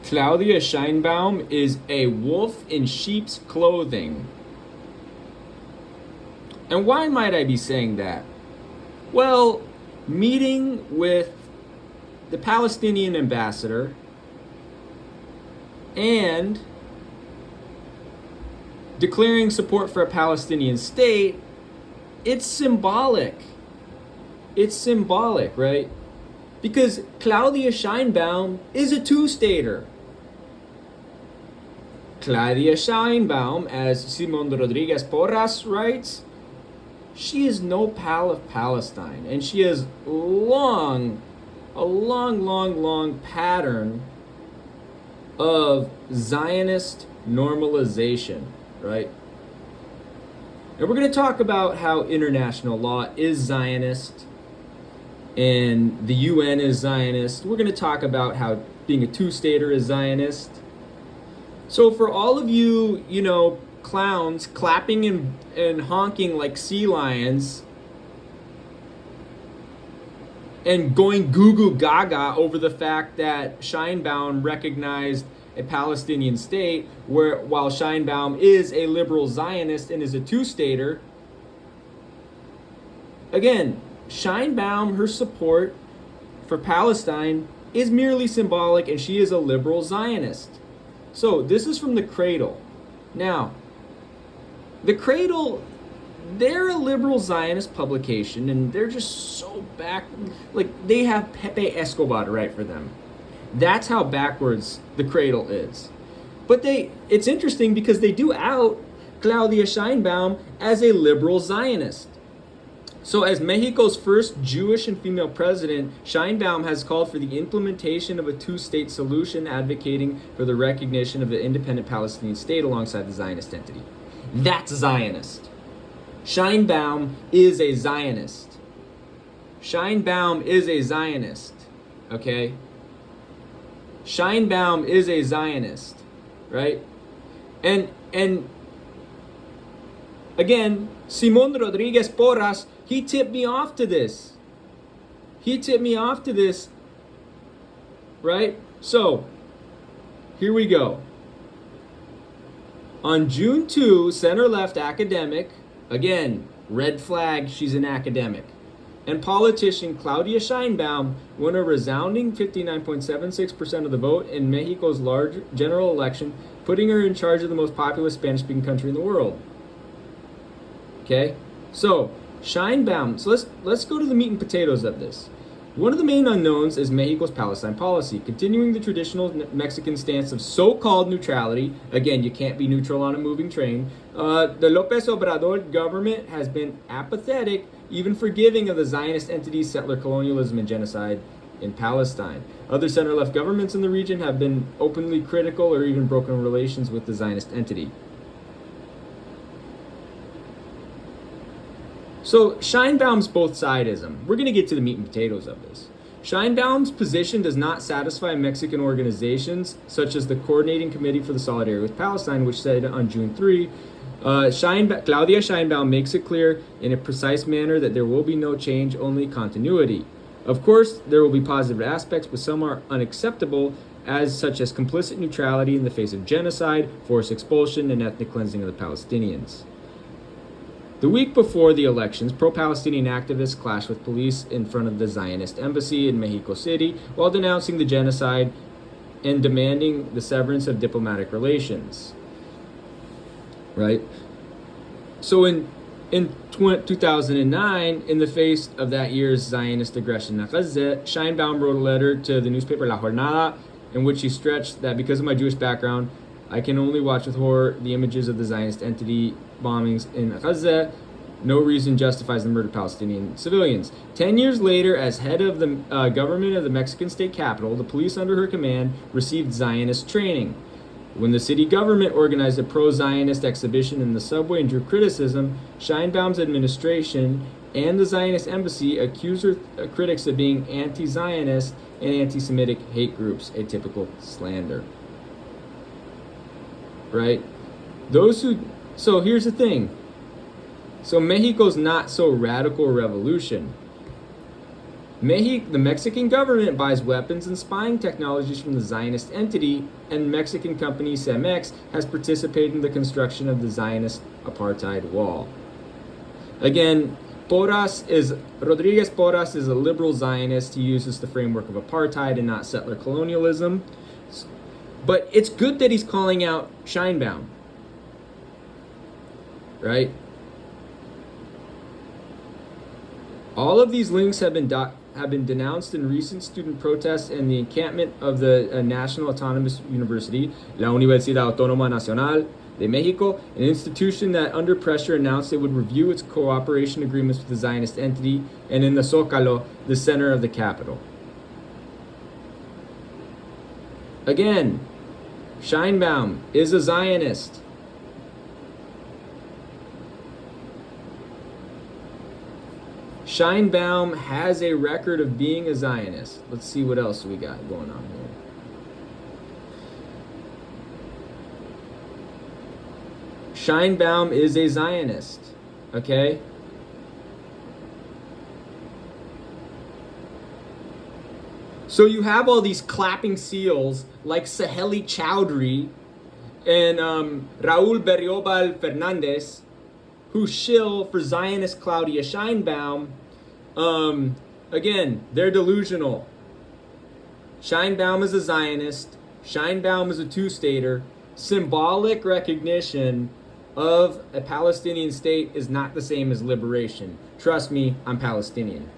Claudia Sheinbaum is a wolf in sheep's clothing. And why might I be saying that? Well, meeting with the Palestinian ambassador and declaring support for a Palestinian state, it's symbolic. It's symbolic, right? Because Claudia Sheinbaum is a two-stater. Claudia Sheinbaum, as Simon Rodriguez Porras writes, she is no pal of Palestine, and she has a long pattern of Zionist normalization, right? And we're going to talk about how international law is Zionist and the UN is Zionist. We're going to talk about how being a two-stater is Zionist. So for all of you, clowns clapping and honking like sea lions and going goo goo gaga over the fact that Sheinbaum recognized a Palestinian state, while Sheinbaum is a liberal Zionist and is a two-stater, again, Sheinbaum, her support for Palestine is merely symbolic, and she is a liberal Zionist. So this is from The Cradle. Now, The Cradle, they're a liberal Zionist publication, and they're just so they have Pepe Escobar right for them. That's how backwards The Cradle is. But it's interesting because they do out Claudia Sheinbaum as a liberal Zionist. So as Mexico's first Jewish and female president, Sheinbaum has called for the implementation of a two-state solution, advocating for the recognition of an independent Palestinian state alongside the Zionist entity. That's Zionist. Sheinbaum is a Zionist. Sheinbaum is a Zionist. Okay? Sheinbaum is a Zionist. Right? And again, Simon Rodriguez Porras, he tipped me off to this. Right? So, here we go. On June 2, center-left academic, again, red flag, she's an academic, and politician Claudia Sheinbaum won a resounding 59.76% of the vote in Mexico's large general election, putting her in charge of the most populous Spanish-speaking country in the world. Okay? So, Sheinbaum, so let's go to the meat and potatoes of this. One of the main unknowns is Mexico's Palestine policy, continuing the traditional Mexican stance of so-called neutrality. Again, you can't be neutral on a moving train. The López Obrador government has been apathetic, even forgiving of the Zionist entity's settler colonialism and genocide in Palestine. Other center-left governments in the region have been openly critical or even broken relations with the Zionist entity. So Sheinbaum's both-sidism. We're going to get to the meat and potatoes of this. Sheinbaum's position does not satisfy Mexican organizations, such as the Coordinating Committee for the Solidarity with Palestine, which said on June 3, Claudia Sheinbaum makes it clear in a precise manner that there will be no change, only continuity. Of course, there will be positive aspects, but some are unacceptable, such as complicit neutrality in the face of genocide, forced expulsion, and ethnic cleansing of the Palestinians. The week before the elections, pro-Palestinian activists clashed with police in front of the Zionist embassy in Mexico City while denouncing the genocide and demanding the severance of diplomatic relations. Right? So in 2009, in the face of that year's Zionist aggression in Gaza, Sheinbaum wrote a letter to the newspaper La Jornada in which he stretched that because of my Jewish background, I can only watch with horror the images of the Zionist entity bombings in Gaza. No reason justifies the murder of Palestinian civilians. 10 years later, as head of the government of the Mexican state capital, the police under her command received Zionist training. When the city government organized a pro-Zionist exhibition in the subway and drew criticism, Sheinbaum's administration and the Zionist embassy accused her critics of being anti-Zionist and anti-Semitic hate groups, a typical slander. Right? So here's the thing. So Mexico's not so radical revolution. The Mexican government buys weapons and spying technologies from the Zionist entity, and Mexican company Cemex has participated in the construction of the Zionist apartheid wall. Again, Rodriguez Porras is a liberal Zionist. He uses the framework of apartheid and not settler colonialism. But it's good that he's calling out Sheinbaum, right? All of these links have been denounced in recent student protests and the encampment of the National Autonomous University, La Universidad Autónoma Nacional de Mexico, an institution that under pressure announced it would review its cooperation agreements with the Zionist entity, and in the Zócalo, the center of the capital. Again, Sheinbaum is a Zionist. Sheinbaum has a record of being a Zionist. Let's see what else we got going on here. Sheinbaum is a Zionist, okay? So you have all these clapping seals like Saheli Chowdhury and Raul Berriobal Fernandez, who shill for Zionist Claudia Sheinbaum. Again, they're delusional. Sheinbaum is a Zionist. Sheinbaum is a two-stater. Symbolic recognition of a Palestinian state is not the same as liberation. Trust me, I'm Palestinian.